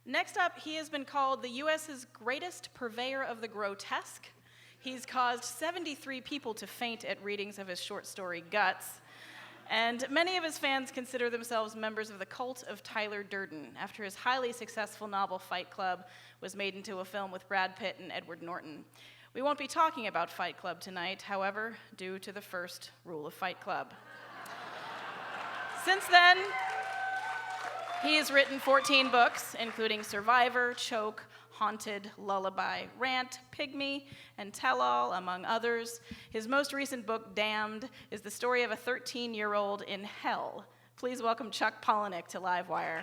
Next up, he has been called the U.S.'s greatest purveyor of the grotesque. He's caused 73 people to faint at readings of his short story, Guts. And many of his fans consider themselves members of the cult of Tyler Durden, after his highly successful novel Fight Club was made into a film with Brad Pitt and Edward Norton. We won't be talking about Fight Club tonight, however, due to the first rule of Fight Club. Since then, he has written 14 books, including Survivor, Choke, Haunted, Lullaby, Rant, Pygmy, and Tell All, among others. His most recent book, Damned, is the story of a 13-year-old in hell. Please welcome Chuck Palahniuk to Livewire.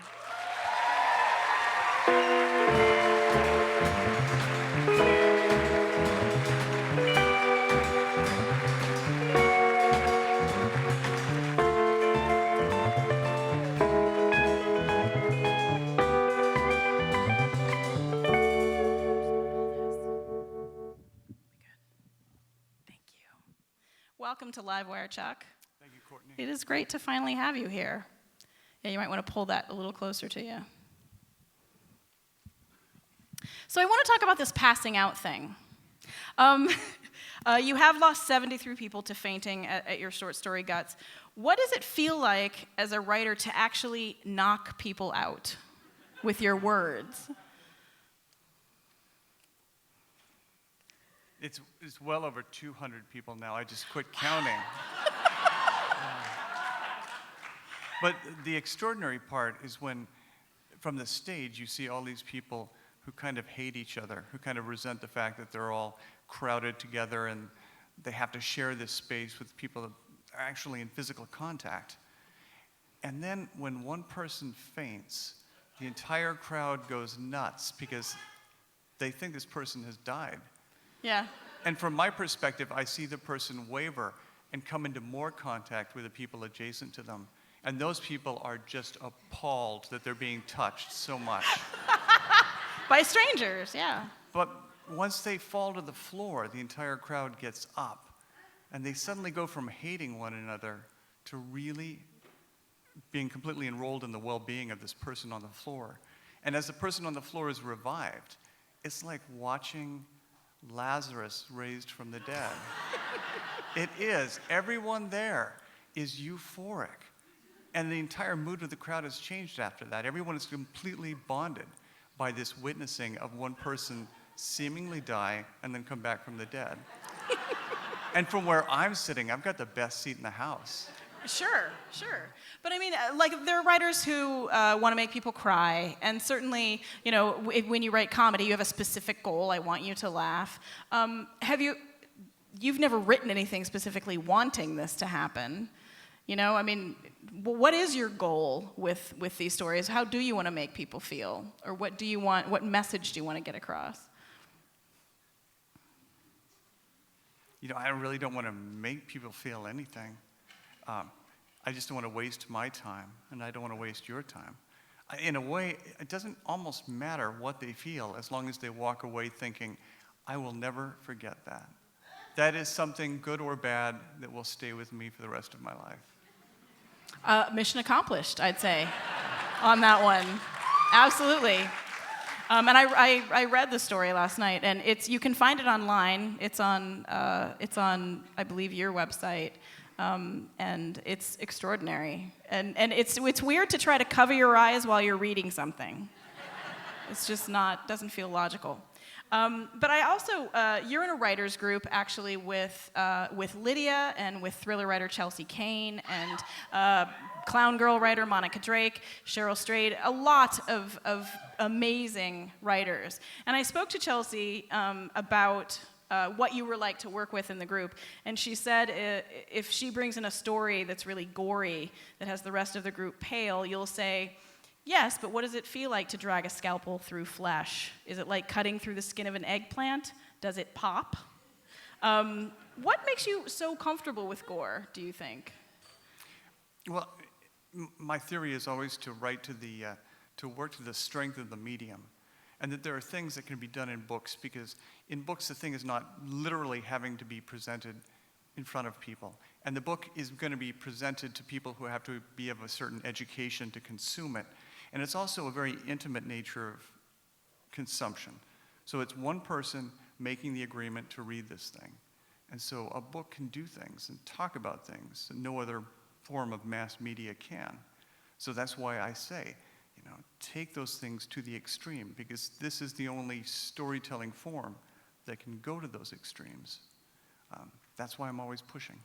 Welcome to Livewire, Chuck. Thank you, Courtney. It is great to finally have you here. Yeah, you might want to pull that a little closer to you. So I want to talk about this passing out thing. You have lost 73 people to fainting at your short story, Guts. What does it feel like as a writer to actually knock people out with your words? It's well over 200 people now. I just quit counting. But the extraordinary part is when, from the stage, you see all these people who kind of hate each other, who kind of resent the fact that they're all crowded together and they have to share this space with people that are actually in physical contact. And then when one person faints, the entire crowd goes nuts because they think this person has died. Yeah. And from my perspective, I see the person waver and come into more contact with the people adjacent to them. And those people are just appalled that they're being touched so much. By strangers, yeah. But once they fall to the floor, the entire crowd gets up. And they suddenly go from hating one another to really being completely enrolled in the well-being of this person on the floor. And as the person on the floor is revived, it's like watching Lazarus raised from the dead. It is. Everyone there is euphoric. And the entire mood of the crowd has changed after that. Everyone is completely bonded by this witnessing of one person seemingly die and then come back from the dead. And from where I'm sitting, I've got the best seat in the house. Sure. But I mean, there are writers who want to make people cry, and certainly, when you write comedy, you have a specific goal. I want you to laugh. You've never written anything specifically wanting this to happen. What is your goal with these stories? How do you want to make people feel? Or what message do you want to get across? I really don't want to make people feel anything. I just don't want to waste my time, and I don't want to waste your time. In a way, it doesn't almost matter what they feel as long as they walk away thinking, I will never forget that. That is something good or bad that will stay with me for the rest of my life. Mission accomplished, I'd say, on that one. Absolutely. And I read the story last night, and you can find it online. It's on I believe your website. And it's extraordinary. And it's weird to try to cover your eyes while you're reading something. It's just doesn't feel logical. But I also, you're in a writers group actually with Lydia and with thriller writer Chelsea Kane and clown girl writer Monica Drake, Cheryl Strayed, a lot of amazing writers. And I spoke to Chelsea about what you were like to work with in the group. And she said if she brings in a story that's really gory, that has the rest of the group pale, you'll say, yes, but what does it feel like to drag a scalpel through flesh? Is it like cutting through the skin of an eggplant? Does it pop? What makes you so comfortable with gore, do you think? Well, my theory is always to write to work to the strength of the medium. And that there are things that can be done in books, because in books the thing is not literally having to be presented in front of people. And the book is going to be presented to people who have to be of a certain education to consume it. And it's also a very intimate nature of consumption. So it's one person making the agreement to read this thing. And so a book can do things and talk about things that no other form of mass media can. So that's why I say, take those things to the extreme, because this is the only storytelling form that can go to those extremes. That's why I'm always pushing.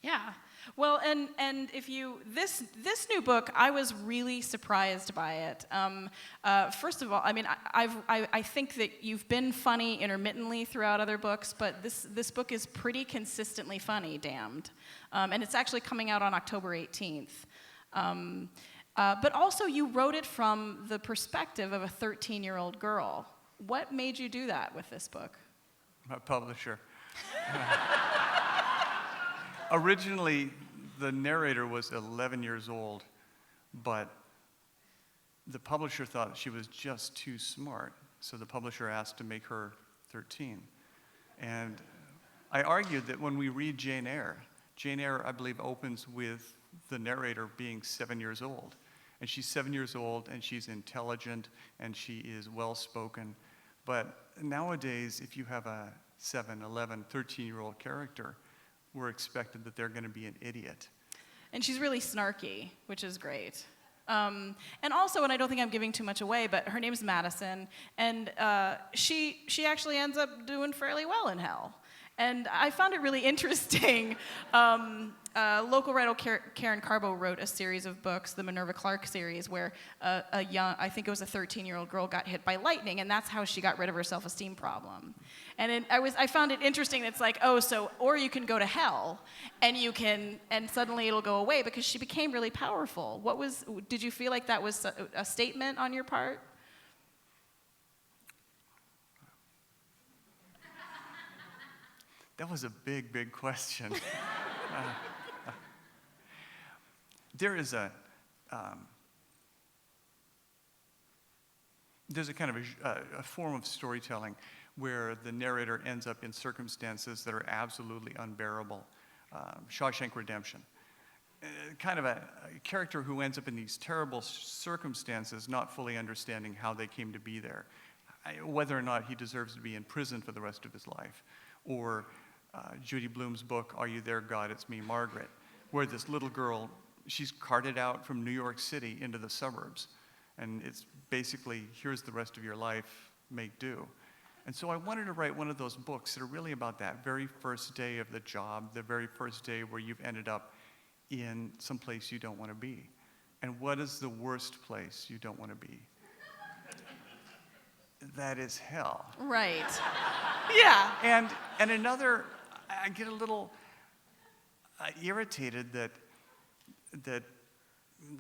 Yeah. Well, and if you this new book, I was really surprised by it. First of all, I mean, I think that you've been funny intermittently throughout other books, but this book is pretty consistently funny, Damned, and it's actually coming out on October 18th. But also, you wrote it from the perspective of a 13-year-old girl. What made you do that with this book? My publisher. Originally, the narrator was 11 years old, but the publisher thought she was just too smart, so the publisher asked to make her 13. And I argued that when we read Jane Eyre, I believe, opens with the narrator being 7 years old. And she's 7 years old, and she's intelligent, and she is well-spoken. But nowadays, if you have a 7, 11, 13-year-old character, we're expected that they're going to be an idiot. And she's really snarky, which is great. And also, and I don't think I'm giving too much away, but her name's Madison, and she actually ends up doing fairly well in hell. And I found it really interesting. Local writer Karen Carbo wrote a series of books, the Minerva Clark series, where I think it was a 13-year-old girl got hit by lightning, and that's how she got rid of her self-esteem problem. And I found it interesting. It's like, or you can go to hell, and suddenly it'll go away, because she became really powerful. Did you feel like that was a statement on your part? That was a big, big question. There's a kind of a form of storytelling where the narrator ends up in circumstances that are absolutely unbearable. Shawshank Redemption. Kind of a character who ends up in these terrible circumstances, not fully understanding how they came to be there, whether or not he deserves to be in prison for the rest of his life. Or Judy Blume's book, Are You There, God? It's Me, Margaret, where this little girl, she's carted out from New York City into the suburbs. And it's basically, here's the rest of your life, make do. And so I wanted to write one of those books that are really about that very first day of the job, the very first day where you've ended up in some place you don't want to be. And what is the worst place you don't want to be? That is hell. Right. Yeah. And another, I get a little irritated that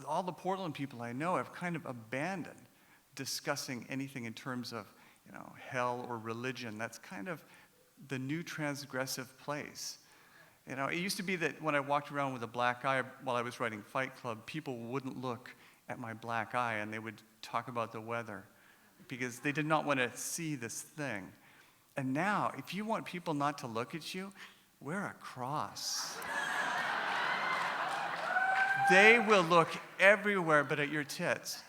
all the Portland people I know have kind of abandoned discussing anything in terms of hell or religion. That's kind of the new transgressive place. It used to be that when I walked around with a black eye while I was writing Fight Club, people wouldn't look at my black eye and they would talk about the weather because they did not want to see this thing. And now, if you want people not to look at you, wear a cross. They will look everywhere but at your tits.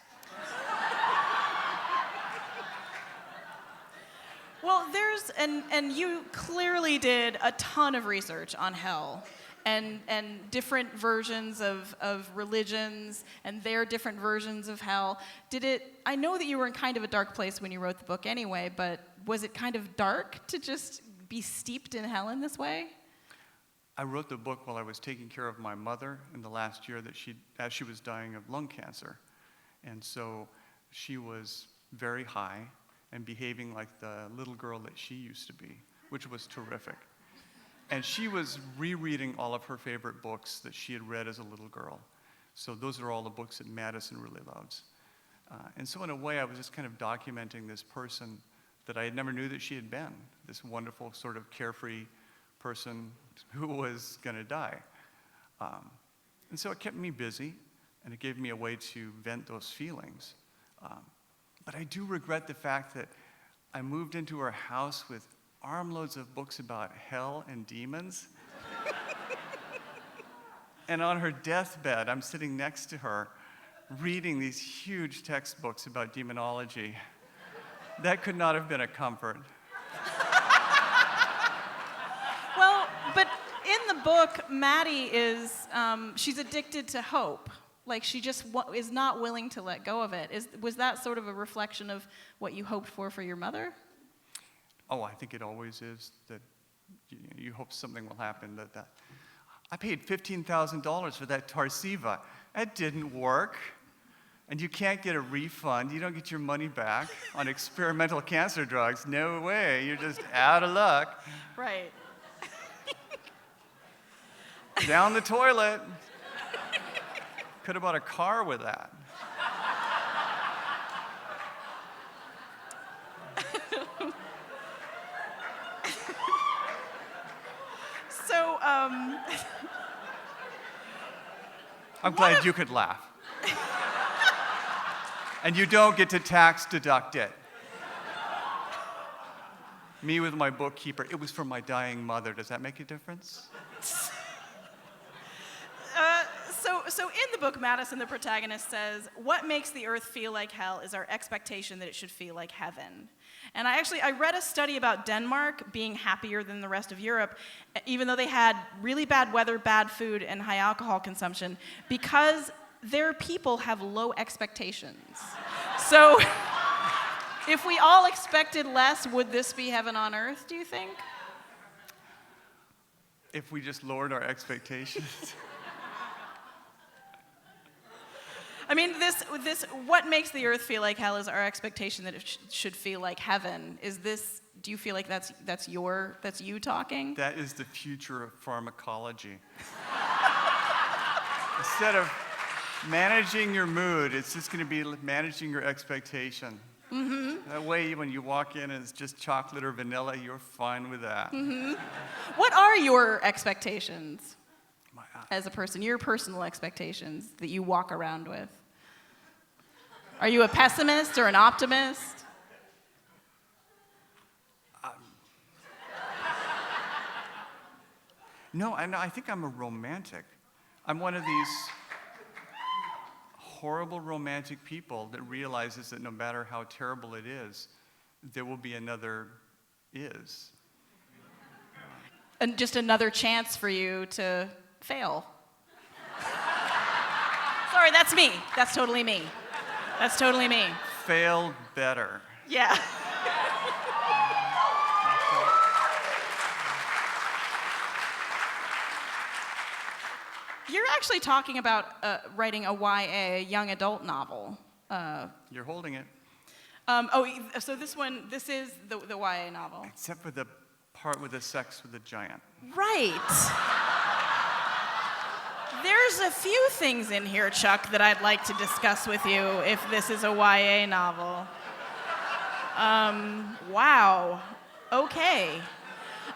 Well, and you clearly did a ton of research on hell and different versions of religions and their different versions of hell. I know that you were in kind of a dark place when you wrote the book anyway, but was it kind of dark to just be steeped in hell in this way? I wrote the book while I was taking care of my mother in the last year as she was dying of lung cancer. And so she was very high and behaving like the little girl that she used to be, which was terrific. And she was rereading all of her favorite books that she had read as a little girl. So those are all the books that Madison really loves. And so in a way, I was just kind of documenting this person that I never knew that she had been, this wonderful sort of carefree person who was going to die. And so it kept me busy, and it gave me a way to vent those feelings. But I do regret the fact that I moved into her house with armloads of books about hell and demons. And on her deathbed, I'm sitting next to her, reading these huge textbooks about demonology. That could not have been a comfort. Well, but in the book, Maddie is, she's addicted to hope. Like, she just is not willing to let go of it. Was that sort of a reflection of what you hoped for your mother? Oh, I think it always is, that you hope something will happen. I paid $15,000 for that Tarsiva. That didn't work. And you can't get a refund. You don't get your money back on experimental cancer drugs. No way. You're just out of luck. Right. Down the toilet. Could have bought a car with that. So, I'm glad you could laugh. And you don't get to tax deduct it. Me with my bookkeeper, it was for my dying mother. Does that make a difference? So in the book, Madison, the protagonist, says, what makes the earth feel like hell is our expectation that it should feel like heaven. And I read a study about Denmark being happier than the rest of Europe, even though they had really bad weather, bad food, and high alcohol consumption, because their people have low expectations. So if we all expected less, would this be heaven on earth, do you think? If we just lowered our expectations. I mean, what makes the earth feel like hell is our expectation that it should feel like heaven. Do you feel like that's you talking? That is the future of pharmacology. Instead of managing your mood, it's just going to be managing your expectation. Mm-hmm. That way, when you walk in and it's just chocolate or vanilla, you're fine with that. Mm-hmm. What are your expectations? As a person, your personal expectations that you walk around with? Are you a pessimist or an optimist? No, I think I'm a romantic. I'm one of these horrible romantic people that realizes that no matter how terrible it is, there will be another is. And just another chance for you to fail. Sorry, that's me. That's totally me. That's totally me. Fail better. Yeah. You're actually talking about writing a YA, young adult novel. You're holding it. So this is the YA novel. Except for the part with the sex with the giant. Right. There's a few things in here, Chuck, that I'd like to discuss with you if this is a YA novel. Wow. Okay.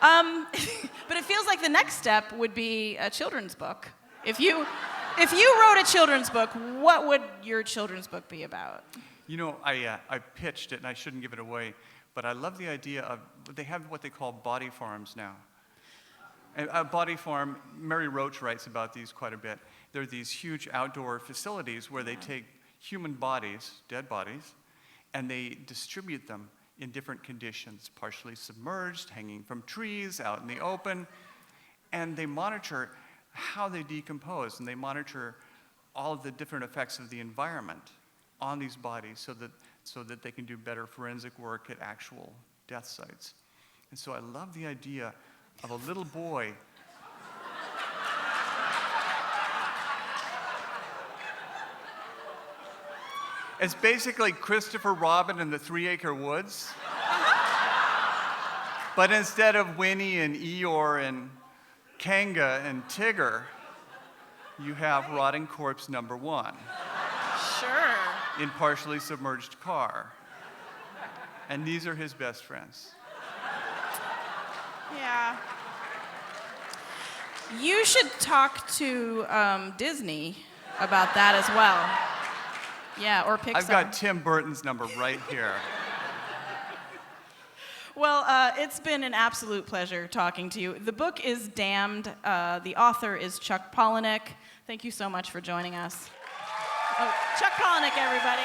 But it feels like the next step would be a children's book. If you wrote a children's book, what would your children's book be about? You know, I pitched it, and I shouldn't give it away, but I love the idea of, they have what they call body farms now. And a body farm, Mary Roach writes about these quite a bit. They're these huge outdoor facilities where they take human bodies, dead bodies, and they distribute them in different conditions, partially submerged, hanging from trees, out in the open, and they monitor how they decompose, and they monitor all of the different effects of the environment on these bodies so that they can do better forensic work at actual death sites. And so I love the idea of a little boy it's basically Christopher Robin in the 3 Acre Woods. But instead of Winnie and Eeyore and Kanga and Tigger, you have rotting corpse number 1. Sure. In partially submerged car. And these are his best friends. Yeah. You should talk to Disney about that as well. Yeah, or Pixar. I've got Tim Burton's number right here. Well, it's been an absolute pleasure talking to you. The book is Damned. The author is Chuck Palahniuk. Thank you so much for joining us. Oh, Chuck Palahniuk, everybody.